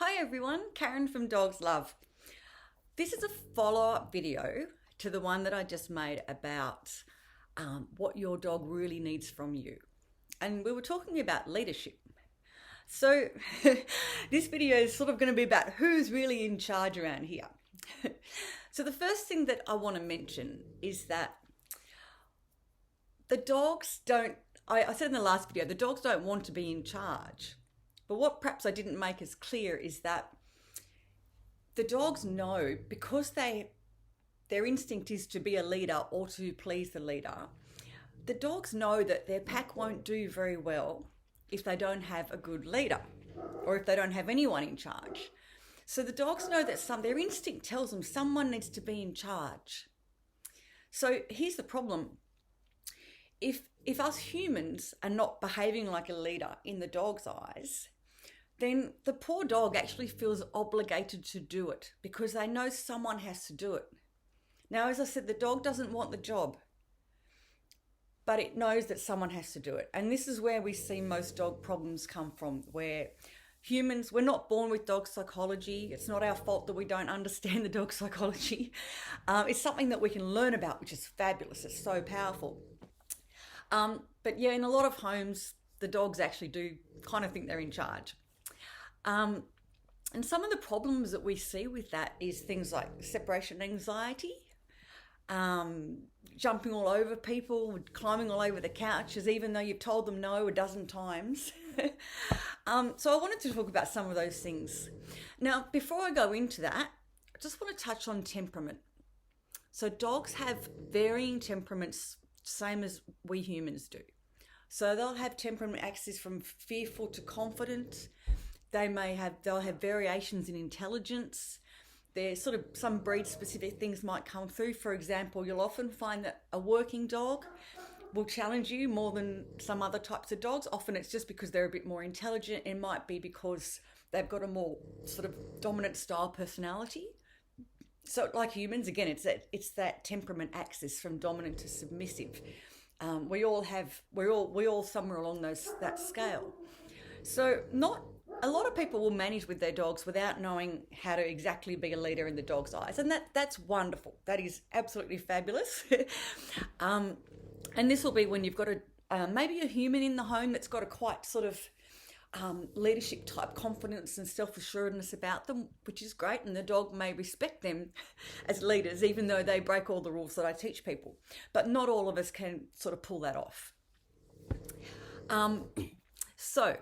Hi everyone, Karen from Dogs Love. This is a follow-up video to the one that I just made about what your dog really needs from you. And we were talking about leadership. So this video is sort of going to be about who's really in charge around here. So the first thing that I want to mention is that the dogs don't, I said in the last video, the dogs don't want to be in charge. But what perhaps I didn't make as clear is that the dogs know, because their instinct is to be a leader or to please the leader, the dogs know that their pack won't do very well if they don't have a good leader or if they don't have anyone in charge. So the dogs know that their instinct tells them someone needs to be in charge. So here's the problem. If us humans are not behaving like a leader in the dog's eyes, then the poor dog actually feels obligated to do it because they know someone has to do it. Now, as I said, the dog doesn't want the job, but it knows that someone has to do it. And this is where we see most dog problems come from, where humans, we're not born with dog psychology. It's not our fault that we don't understand the dog psychology. It's something that we can learn about, which is fabulous. It's so powerful. But yeah, in a lot of homes, the dogs actually do kind of think they're in charge. And some of the problems that we see with that is things like separation anxiety, jumping all over people, climbing all over the couches, even though you've told them no a dozen times. So I wanted to talk about some of those things. Now, before I go into that, I just want to touch on temperament. So dogs have varying temperaments, same as we humans do. So they'll have temperament axes from fearful to confident. They'll have variations in intelligence. There's sort of some breed specific things might come through. For example, you'll often find that a working dog will challenge you more than some other types of dogs. Often it's just because they're a bit more intelligent. It might be because they've got a more sort of dominant style personality. So like humans, again, it's that temperament axis from dominant to submissive. We all somewhere along that scale. So a lot of people will manage with their dogs without knowing how to exactly be a leader in the dog's eyes. And that's wonderful. That is absolutely fabulous. And this will be when you've got maybe a human in the home that's got a quite sort of leadership type confidence and self-assuredness about them, which is great. And the dog may respect them as leaders, even though they break all the rules that I teach people. But not all of us can sort of pull that off. So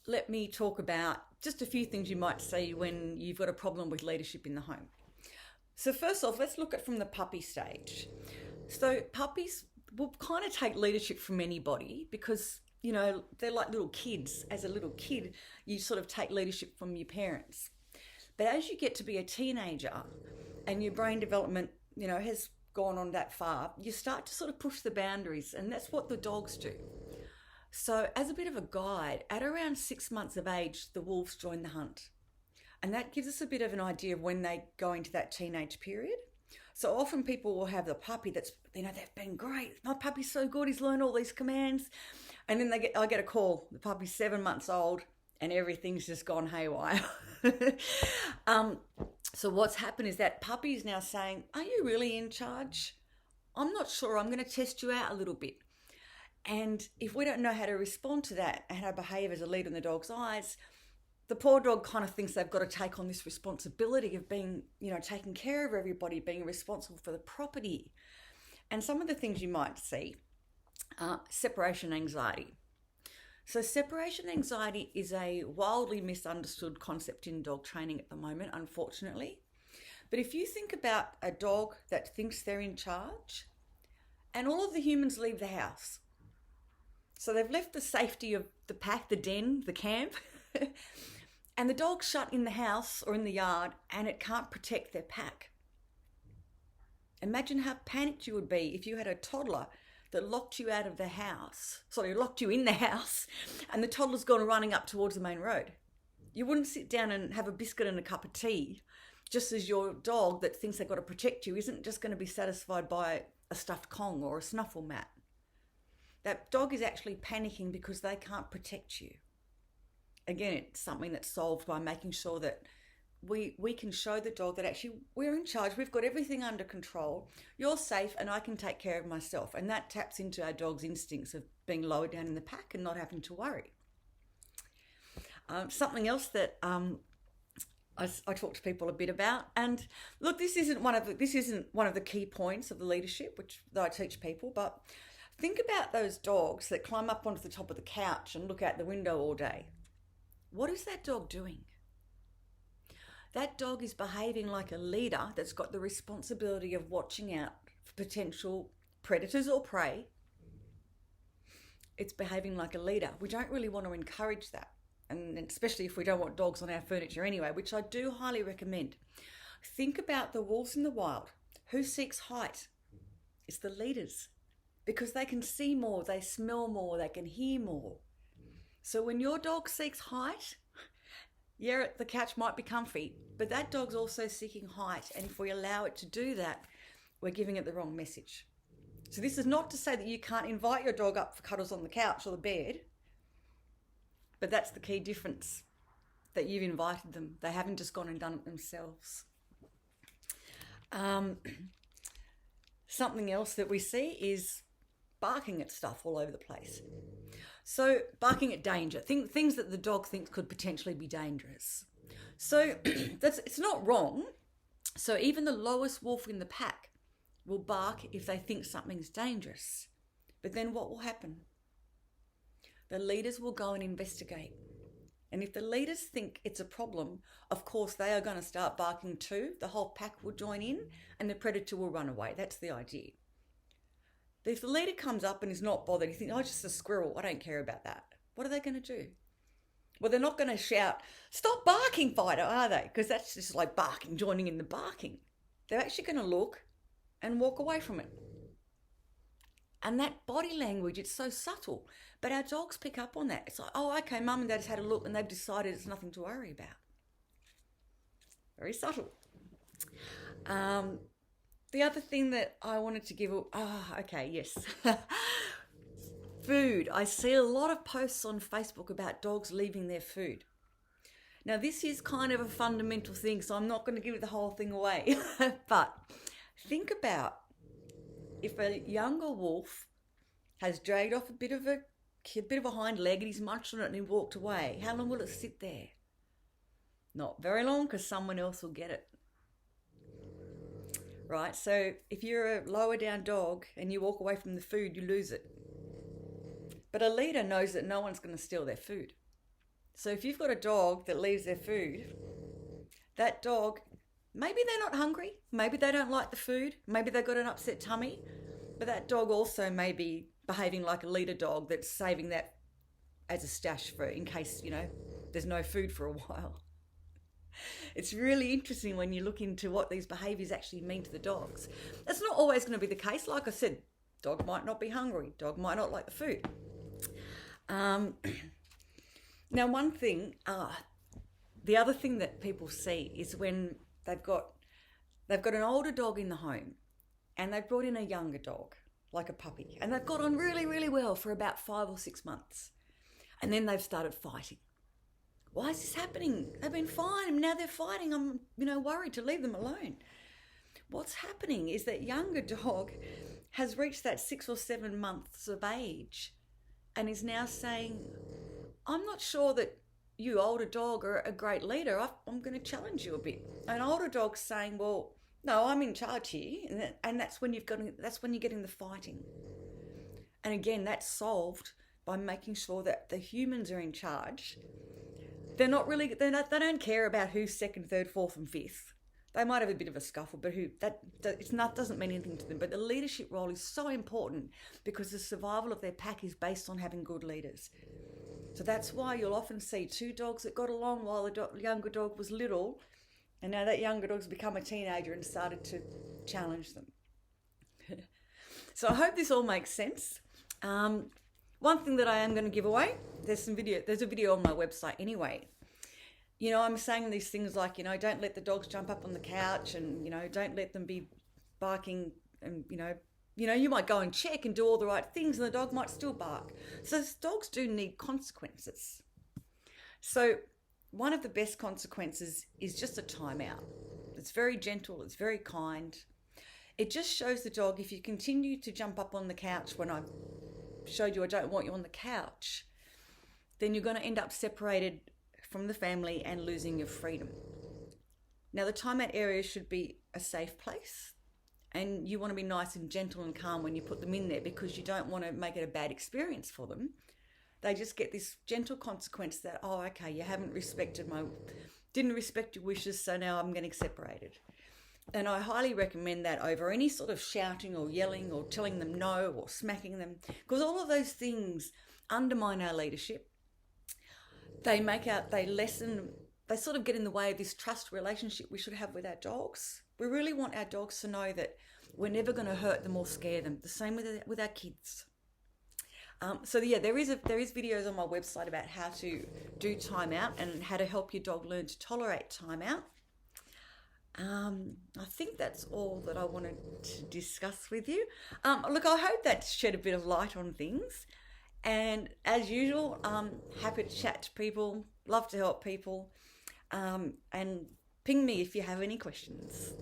let me talk about just a few things you might see when you've got a problem with leadership in the home. So first off, let's look at from the puppy stage. So puppies will kind of take leadership from anybody because, you know, they're like little kids. As a little kid, you sort of take leadership from your parents. But as you get to be a teenager and your brain development, you know, has gone on that far, you start to sort of push the boundaries, and that's what the dogs do. So as a bit of a guide, at around 6 months of age, the wolves join the hunt. And that gives us a bit of an idea of when they go into that teenage period. So often people will have the puppy that's, you know, they've been great. My puppy's so good. He's learned all these commands. And then I get a call. The puppy's 7 months old and everything's just gone haywire. So what's happened is that puppy is now saying, are you really in charge? I'm not sure. I'm going to test you out a little bit. And if we don't know how to respond to that and how to behave as a leader in the dog's eyes, the poor dog kind of thinks they've got to take on this responsibility of being, you know, taking care of everybody, being responsible for the property. And some of the things you might see are separation anxiety. So separation anxiety is a wildly misunderstood concept in dog training at the moment, unfortunately. But if you think about a dog that thinks they're in charge, and all of the humans leave the house, so they've left the safety of the pack, the den, the camp, and the dog's shut in the house or in the yard and it can't protect their pack. Imagine how panicked you would be if you had a toddler that locked you out of the house, locked you in the house, and the toddler's gone running up towards the main road. You wouldn't sit down and have a biscuit and a cup of tea, just as your dog that thinks they've got to protect you isn't just going to be satisfied by a stuffed Kong or a snuffle mat. That dog is actually panicking because they can't protect you. again, it's something that's solved by making sure that we can show the dog that actually we're in charge, we've got everything under control, you're safe, and I can take care of myself. And that taps into our dog's instincts of being lower down in the pack and not having to worry. Something else that I talk to people a bit about, and look, this isn't one of the key points of the leadership that I teach people, but think about those dogs that climb up onto the top of the couch and look out the window all day. What is that dog doing? That dog is behaving like a leader that's got the responsibility of watching out for potential predators or prey. It's behaving like a leader. We don't really want to encourage that. And especially if we don't want dogs on our furniture anyway, which I do highly recommend. Think about the wolves in the wild. Who seeks height? It's the leaders, because they can see more, they smell more, they can hear more. So when your dog seeks height, yeah, the couch might be comfy, but that dog's also seeking height. And if we allow it to do that, we're giving it the wrong message. So this is not to say that you can't invite your dog up for cuddles on the couch or the bed, but that's the key difference, that you've invited them. They haven't just gone and done it themselves. Something else that we see is barking at stuff all over the place. So barking at danger, things that the dog thinks could potentially be dangerous. So it's not wrong. So even the lowest wolf in the pack will bark if they think something's dangerous. But then what will happen? The leaders will go and investigate. And if the leaders think it's a problem, of course, they are going to start barking too. The whole pack will join in and the predator will run away. That's the idea. If the leader comes up and is not bothered, you think, oh, just a squirrel, I don't care about that. What are they going to do? Well, they're not going to shout, stop barking, fighter, are they? Because that's just like barking, joining in the barking. They're actually going to look and walk away from it. And that body language, it's so subtle. But our dogs pick up on that. It's like, oh, okay, mum and dad's had a look and they've decided it's nothing to worry about. Very subtle. The other thing that I wanted to give, yes. Food. I see a lot of posts on Facebook about dogs leaving their food. Now, this is kind of a fundamental thing, so I'm not going to give the whole thing away. But think about if a younger wolf has dragged off a bit of a hind leg and he's munched on it and he walked away, how long will it sit there? Not very long, because someone else will get it. Right, so if you're a lower down dog and you walk away from the food, you lose it. But a leader knows that no one's going to steal their food. So if you've got a dog that leaves their food, that dog, maybe they're not hungry, maybe they don't like the food, maybe they've got an upset tummy, but that dog also may be behaving like a leader dog that's saving that as a stash for in case, there's no food for a while. It's really interesting when you look into what these behaviours actually mean to the dogs. That's not always going to be the case. Like I said, dog might not be hungry, dog might not like the food. Now, one thing, the other thing that people see is when they've got an older dog in the home and they've brought in a younger dog, like a puppy, and they've got on really, really well for about 5 or 6 months. And then they've started fighting. Why is this happening? They've been fine and now they're fighting. I'm, worried to leave them alone. What's happening is that younger dog has reached that 6 or 7 months of age and is now saying, I'm not sure that you older dog are a great leader. I'm going to challenge you a bit. An older dog's saying, well, no, I'm in charge here. And that's when you're getting the fighting. And again, that's solved by making sure that the humans are in charge. They don't care about who's second, third, fourth, and fifth. They might have a bit of a scuffle, but doesn't mean anything to them. But the leadership role is so important because the survival of their pack is based on having good leaders. So that's why you'll often see 2 dogs that got along while the younger dog was little, and now that younger dog's become a teenager and started to challenge them. So I hope this all makes sense. One thing that I am going to give away, there's a video on my website anyway. I'm saying these things like, don't let the dogs jump up on the couch and, don't let them be barking and, you might go and check and do all the right things and the dog might still bark. So dogs do need consequences. So one of the best consequences is just a timeout. It's very gentle, it's very kind. It just shows the dog if you continue to jump up on the couch when I showed you I don't want you on the couch, then you're going to end up separated from the family and losing your freedom. Now, the timeout area should be a safe place, and you want to be nice and gentle and calm when you put them in there because you don't want to make it a bad experience for them. They just get this gentle consequence that, oh, okay, you haven't didn't respect your wishes, so now I'm getting separated. And I highly recommend that over any sort of shouting or yelling or telling them no or smacking them, because all of those things undermine our leadership. They sort of get in the way of this trust relationship we should have with our dogs. We really want our dogs to know that we're never going to hurt them or scare them. The same with our kids. There is videos on my website about how to do timeout and how to help your dog learn to tolerate timeout. I think that's all that I wanted to discuss with you. Look, I hope that shed a bit of light on things. And as usual, happy to chat to people, love to help people, and ping me if you have any questions.